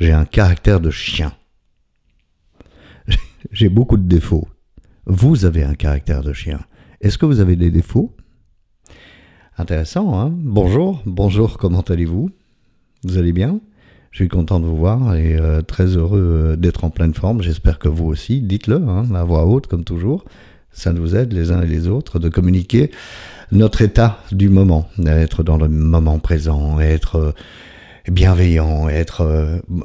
J'ai un caractère de chien. J'ai beaucoup de défauts. Vous avez un caractère de chien. Est-ce que vous avez des défauts? Intéressant, hein? Bonjour, comment allez-vous? Vous allez bien? Je suis content de vous voir et très heureux d'être en pleine forme. J'espère que vous aussi. Dites-le, hein, à voix haute, comme toujours. Ça nous aide, les uns et les autres, de communiquer notre état du moment, être dans le moment présent, être bienveillant,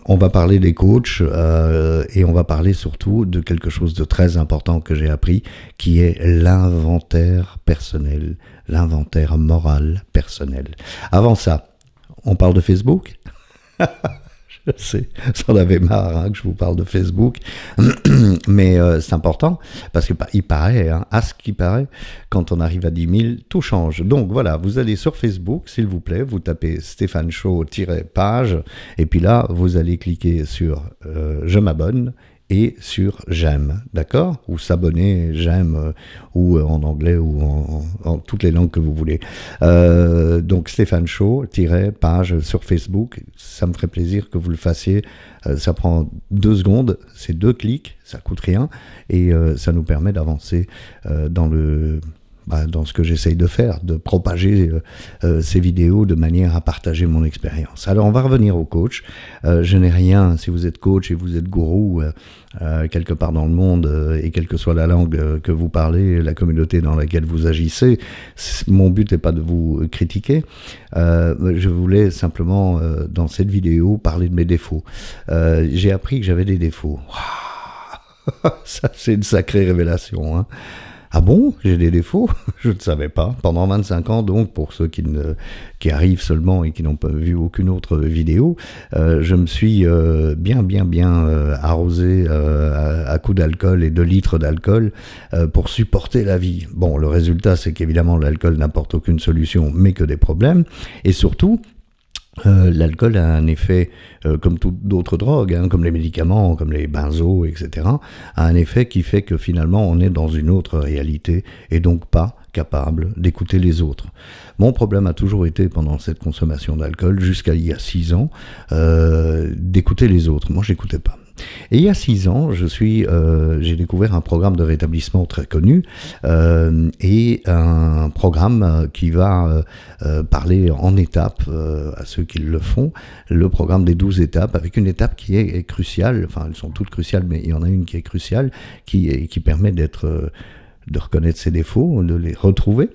on va parler des coachs et on va parler surtout de quelque chose de très important que j'ai appris, qui est l'inventaire personnel, l'inventaire moral personnel. Avant ça, on parle de Facebook. Je sais, j'en avais marre hein, que je vous parle de Facebook, mais c'est important parce que il paraît, hein, à ce qui paraît, quand on arrive à 10 000, tout change. Donc voilà, vous allez sur Facebook, s'il vous plaît, vous tapez Stéphane Chaud-page, et puis là, vous allez cliquer sur Je m'abonne et sur j'aime, d'accord? Ou s'abonner, j'aime, ou en anglais, ou en toutes les langues que vous voulez. Donc Stéphane Chaud-page sur Facebook, ça me ferait plaisir que vous le fassiez. Ça prend 2 secondes, c'est 2 clics, ça coûte rien, et ça nous permet d'avancer dans ce que j'essaye de faire, de propager ces vidéos de manière à partager mon expérience. Alors on va revenir au coach. Je n'ai rien, si vous êtes coach et vous êtes gourou quelque part dans le monde, et quelle que soit la langue que vous parlez, la communauté dans laquelle vous agissez, mon but n'est pas de vous critiquer. Je voulais simplement, dans cette vidéo, parler de mes défauts. J'ai appris que j'avais des défauts. Ça, c'est une sacrée révélation, hein. Ah bon, j'ai des défauts? Je ne savais pas. Pendant 25 ans, donc, pour ceux qui arrivent seulement et qui n'ont pas vu aucune autre vidéo, je me suis bien arrosé à coups d'alcool et de litres d'alcool pour supporter la vie. Bon, le résultat, c'est qu'évidemment, l'alcool n'apporte aucune solution, mais que des problèmes. Et surtout, l'alcool a un effet, comme toutes d'autres drogues, hein, comme les médicaments, comme les benzos, etc., a un effet qui fait que finalement on est dans une autre réalité et donc pas capable d'écouter les autres. Mon problème a toujours été, pendant cette consommation d'alcool, jusqu'à il y a 6 ans, d'écouter les autres. Moi, j'écoutais pas. Et il y a 6 ans, j'ai découvert un programme de rétablissement très connu et un programme qui va parler en étapes à ceux qui le font, le programme des 12 étapes, avec une étape qui est cruciale, enfin elles sont toutes cruciales, mais il y en a une qui est cruciale, qui permet de reconnaître ses défauts, de les retrouver,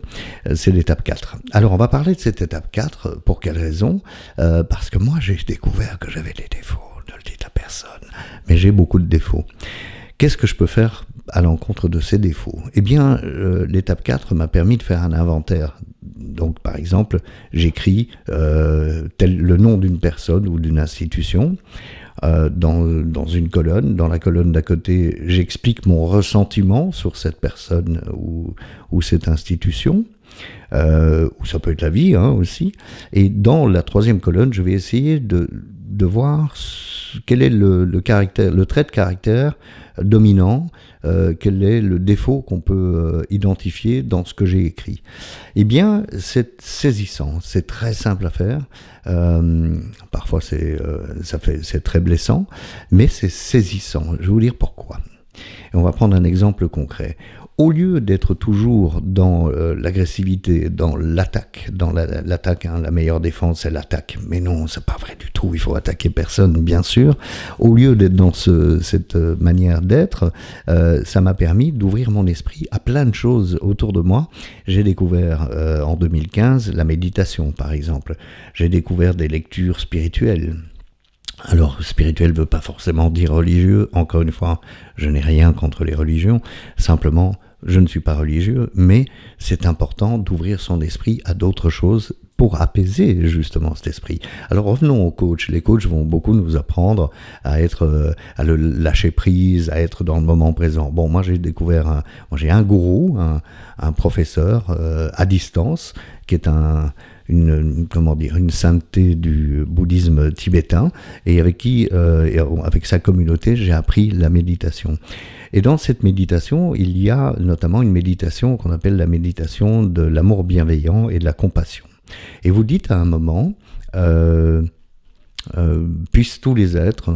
c'est l'étape 4. Alors on va parler de cette étape 4, pour quelle raison? Parce que moi j'ai découvert que j'avais des défauts. Ne le dites à personne, mais j'ai beaucoup de défauts. Qu'est-ce que je peux faire à l'encontre de ces défauts? Eh bien, l'étape 4 m'a permis de faire un inventaire. Donc, par exemple, j'écris le nom d'une personne ou d'une institution dans une colonne. Dans la colonne d'à côté, j'explique mon ressentiment sur cette personne ou cette institution. Ou ça peut être la vie hein, aussi. Et dans la 3e colonne, je vais essayer de voir quel est le trait de caractère dominant, quel est le défaut qu'on peut identifier dans ce que j'ai écrit. Eh bien, c'est saisissant, c'est très simple à faire. Parfois, c'est très blessant, mais c'est saisissant. Je vais vous dire pourquoi. Et on va prendre un exemple concret. Au lieu d'être toujours dans l'agressivité, dans l'attaque, hein, la meilleure défense c'est l'attaque, mais non, c'est pas vrai du tout, il faut attaquer personne bien sûr. Au lieu d'être dans cette manière d'être, ça m'a permis d'ouvrir mon esprit à plein de choses autour de moi. J'ai découvert en 2015 la méditation par exemple, j'ai découvert des lectures spirituelles. Alors, spirituel ne veut pas forcément dire religieux. Encore une fois, je n'ai rien contre les religions. Simplement, je ne suis pas religieux, mais c'est important d'ouvrir son esprit à d'autres choses pour apaiser justement cet esprit. Alors revenons aux coachs. Les coachs vont beaucoup nous apprendre à le lâcher prise, à être dans le moment présent. Bon, moi j'ai découvert j'ai un gourou, un professeur à distance qui est une sainteté du bouddhisme tibétain et avec sa communauté, j'ai appris la méditation. Et dans cette méditation, il y a notamment une méditation qu'on appelle la méditation de l'amour bienveillant et de la compassion. Et vous dites à un moment, puissent tous les êtres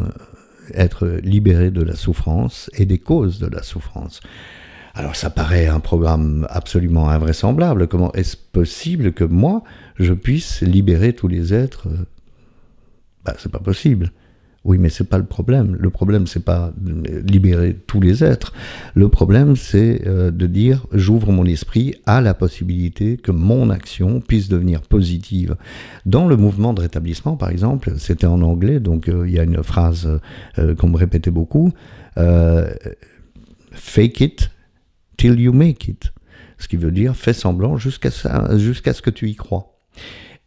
être libérés de la souffrance et des causes de la souffrance. Alors ça paraît un programme absolument invraisemblable. Comment est-ce possible que moi, je puisse libérer tous les êtres? C'est pas possible. Oui, mais c'est pas le problème. Le problème, c'est pas de libérer tous les êtres. Le problème, c'est de dire, j'ouvre mon esprit à la possibilité que mon action puisse devenir positive. Dans le mouvement de rétablissement, par exemple, c'était en anglais, donc il y a une phrase qu'on me répétait beaucoup, fake it till you make it. Ce qui veut dire, fais semblant jusqu'à ce que tu y crois.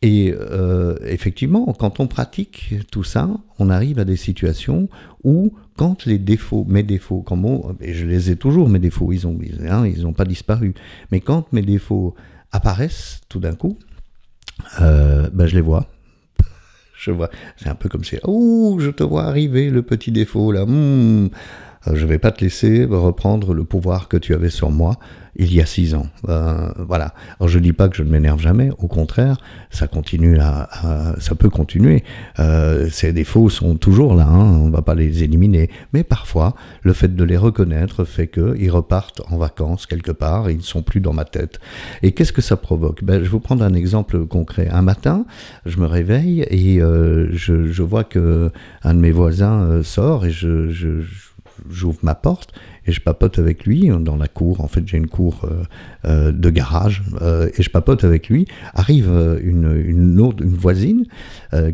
Et effectivement, quand on pratique tout ça, on arrive à des situations où, quand mes défauts, et je les ai toujours, mes défauts, ils ont pas disparu, mais quand mes défauts apparaissent tout d'un coup, je les vois. Je vois, c'est un peu comme si, je te vois arriver, le petit défaut là. Je vais pas te laisser reprendre le pouvoir que tu avais sur moi il y a 6 ans. Voilà. Alors je dis pas que je ne m'énerve jamais, au contraire, ça continue ça peut continuer. Ces défauts sont toujours là, on va pas les éliminer. Mais parfois, le fait de les reconnaître fait qu'ils repartent en vacances quelque part, ils ne sont plus dans ma tête. Et qu'est-ce que ça provoque? Je vais vous prendre un exemple concret. Un matin, je me réveille et je vois que un de mes voisins sort et j'ouvre ma porte et je papote avec lui dans la cour. En fait, j'ai une cour de garage et je papote avec lui. Arrive une voisine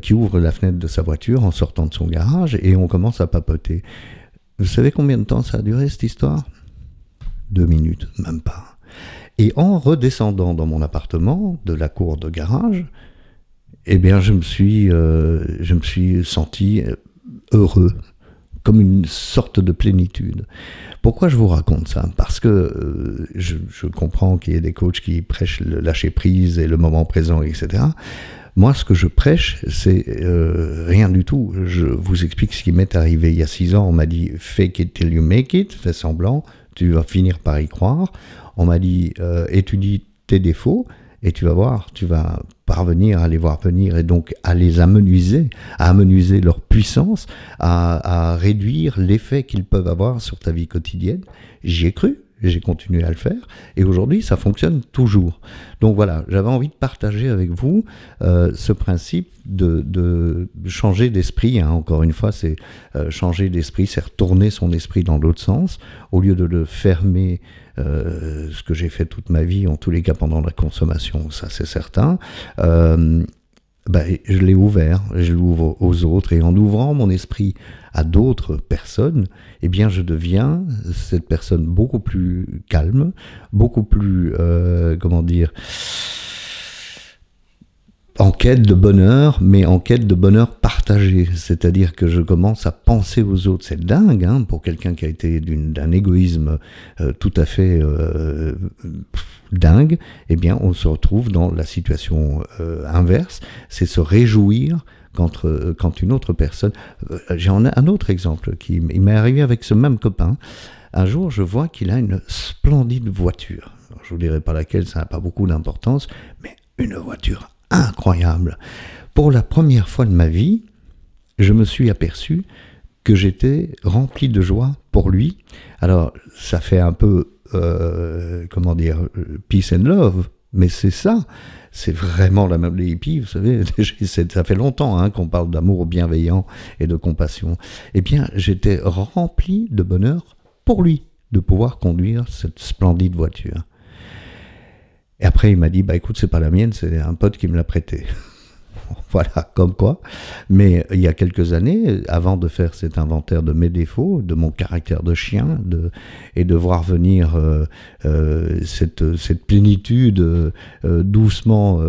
qui ouvre la fenêtre de sa voiture en sortant de son garage et on commence à papoter. Vous savez combien de temps ça a duré, cette histoire? 2 minutes, même pas. Et en redescendant dans mon appartement de la cour de garage, je me suis senti heureux, comme une sorte de plénitude. Pourquoi je vous raconte ça? Parce que je comprends qu'il y ait des coachs qui prêchent le lâcher-prise et le moment présent, etc. Moi, ce que je prêche, c'est rien du tout. Je vous explique ce qui m'est arrivé il y a 6 ans. On m'a dit « fake it till you make it », fais semblant, tu vas finir par y croire. On m'a dit « étudie tes défauts ». Et tu vas voir, tu vas parvenir à les voir venir et donc à les amenuiser, leur puissance, à réduire l'effet qu'ils peuvent avoir sur ta vie quotidienne. J'y ai cru, j'ai continué à le faire et aujourd'hui ça fonctionne toujours. Donc voilà, j'avais envie de partager avec vous ce principe de changer d'esprit. Encore une fois, c'est changer d'esprit, c'est retourner son esprit dans l'autre sens au lieu de le fermer. Ce que j'ai fait toute ma vie, en tous les cas pendant la consommation, ça c'est certain, je l'ai ouvert, je l'ouvre aux autres, et en ouvrant mon esprit à d'autres personnes, je deviens cette personne beaucoup plus calme, beaucoup plus, en quête de bonheur, mais en quête de bonheur partagé. C'est-à-dire que je commence à penser aux autres. C'est dingue, pour quelqu'un qui a été d'un égoïsme tout à fait dingue. On se retrouve dans la situation inverse. C'est se réjouir quand une autre personne... J'en ai un autre exemple il m'est arrivé avec ce même copain. Un jour, je vois qu'il a une splendide voiture. Alors, je ne vous dirai pas laquelle, ça n'a pas beaucoup d'importance, mais une voiture incroyable. Pour la première fois de ma vie, je me suis aperçu que j'étais rempli de joie pour lui. Alors, ça fait un peu, peace and love, mais c'est ça. C'est vraiment la même, les hippies, vous savez, ça fait longtemps qu'on parle d'amour bienveillant et de compassion. J'étais rempli de bonheur pour lui, de pouvoir conduire cette splendide voiture. Et après, il m'a dit, écoute, c'est pas la mienne, c'est un pote qui me l'a prêté. Voilà, comme quoi. Mais il y a quelques années, avant de faire cet inventaire de mes défauts, de mon caractère de chien, et de voir venir cette plénitude doucement,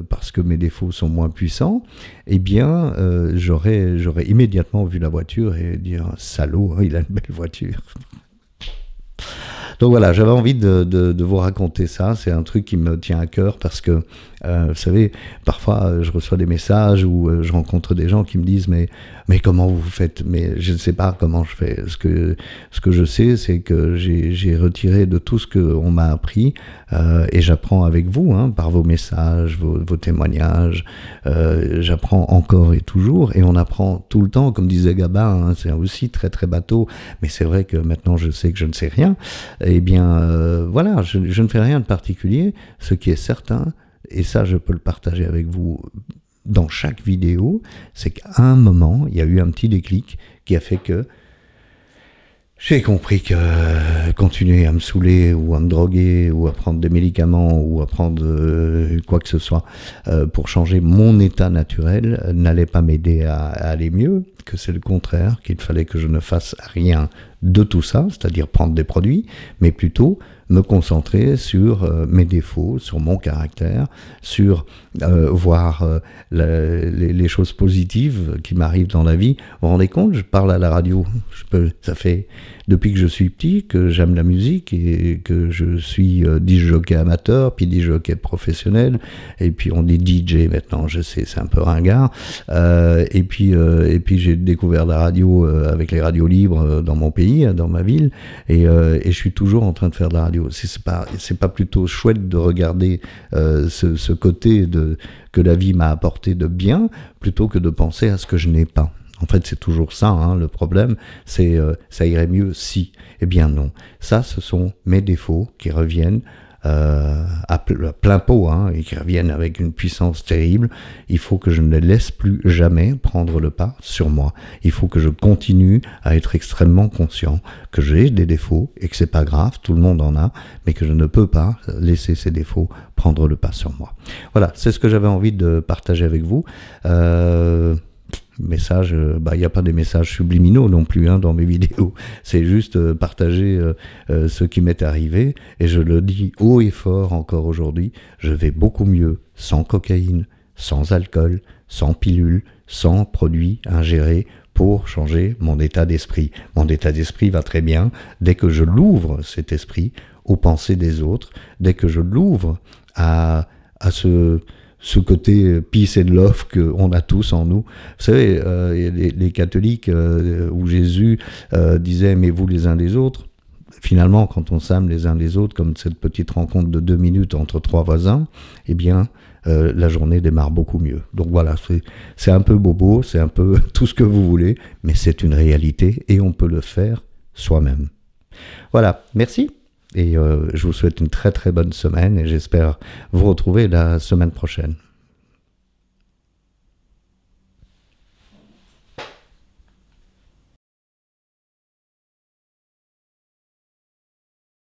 parce que mes défauts sont moins puissants, j'aurais immédiatement vu la voiture et dire, salaud, il a une belle voiture. Donc voilà, j'avais envie de vous raconter ça. C'est un truc qui me tient à cœur parce que, vous savez, parfois je reçois des messages où je rencontre des gens qui me disent mais comment vous faites? Mais je ne sais pas comment je fais. Ce que je sais, c'est que j'ai retiré de tout ce qu'on m'a appris et j'apprends avec vous, hein, par vos messages, vos témoignages. J'apprends encore et toujours et on apprend tout le temps, comme disait Gabin, hein, c'est aussi très très bateau, mais c'est vrai que maintenant je sais que je ne sais rien. Eh bien, voilà, je ne fais rien de particulier. Ce qui est certain, et ça je peux le partager avec vous dans chaque vidéo, c'est qu'à un moment, il y a eu un petit déclic qui a fait que j'ai compris que continuer à me saouler ou à me droguer ou à prendre des médicaments ou à prendre quoi que ce soit pour changer mon état naturel n'allait pas m'aider à aller mieux, que c'est le contraire, qu'il fallait que je ne fasse rien de tout ça, c'est-à-dire prendre des produits, mais plutôt me concentrer sur mes défauts, sur mon caractère, sur voir les choses positives qui m'arrivent dans la vie. Vous vous rendez compte, je parle à la radio, ça fait depuis que je suis petit que j'aime la musique et que je suis disc-jockey amateur, puis disc-jockey professionnel, et puis on dit DJ maintenant, je sais, c'est un peu ringard, et puis j'ai découvert la radio avec les radios libres dans mon pays, dans ma ville, et je suis toujours en train de faire de la radio. C'est pas plutôt chouette de regarder ce côté que la vie m'a apporté de bien, plutôt que de penser à ce que je n'ai pas. En fait, c'est toujours ça, hein, le problème, c'est ça irait mieux si. Eh bien non, ça, ce sont mes défauts qui reviennent à plein pot, hein, et qui reviennent avec une puissance terrible. Il faut que je ne les laisse plus jamais prendre le pas sur moi. Il faut que je continue à être extrêmement conscient que j'ai des défauts et que c'est pas grave, tout le monde en a, mais que je ne peux pas laisser ces défauts prendre le pas sur moi. Voilà, c'est ce que j'avais envie de partager avec vous. Message, il n'y a pas des messages subliminaux non plus, hein, dans mes vidéos, c'est juste partager ce qui m'est arrivé, et je le dis haut et fort encore aujourd'hui, je vais beaucoup mieux sans cocaïne, sans alcool, sans pilule, sans produits ingérés pour changer mon état d'esprit. Mon état d'esprit va très bien dès que je l'ouvre, cet esprit, aux pensées des autres, dès que je l'ouvre à ce côté peace and love qu'on a tous en nous. Vous savez, les catholiques où Jésus disait « aimez-vous les uns les autres », finalement, quand on s'aime les uns les autres, comme cette petite rencontre de 2 minutes entre 3 voisins, eh bien, la journée démarre beaucoup mieux. Donc voilà, c'est un peu bobo, c'est un peu tout ce que vous voulez, mais c'est une réalité et on peut le faire soi-même. Voilà, merci. Et je vous souhaite une très très bonne semaine et j'espère vous retrouver la semaine prochaine.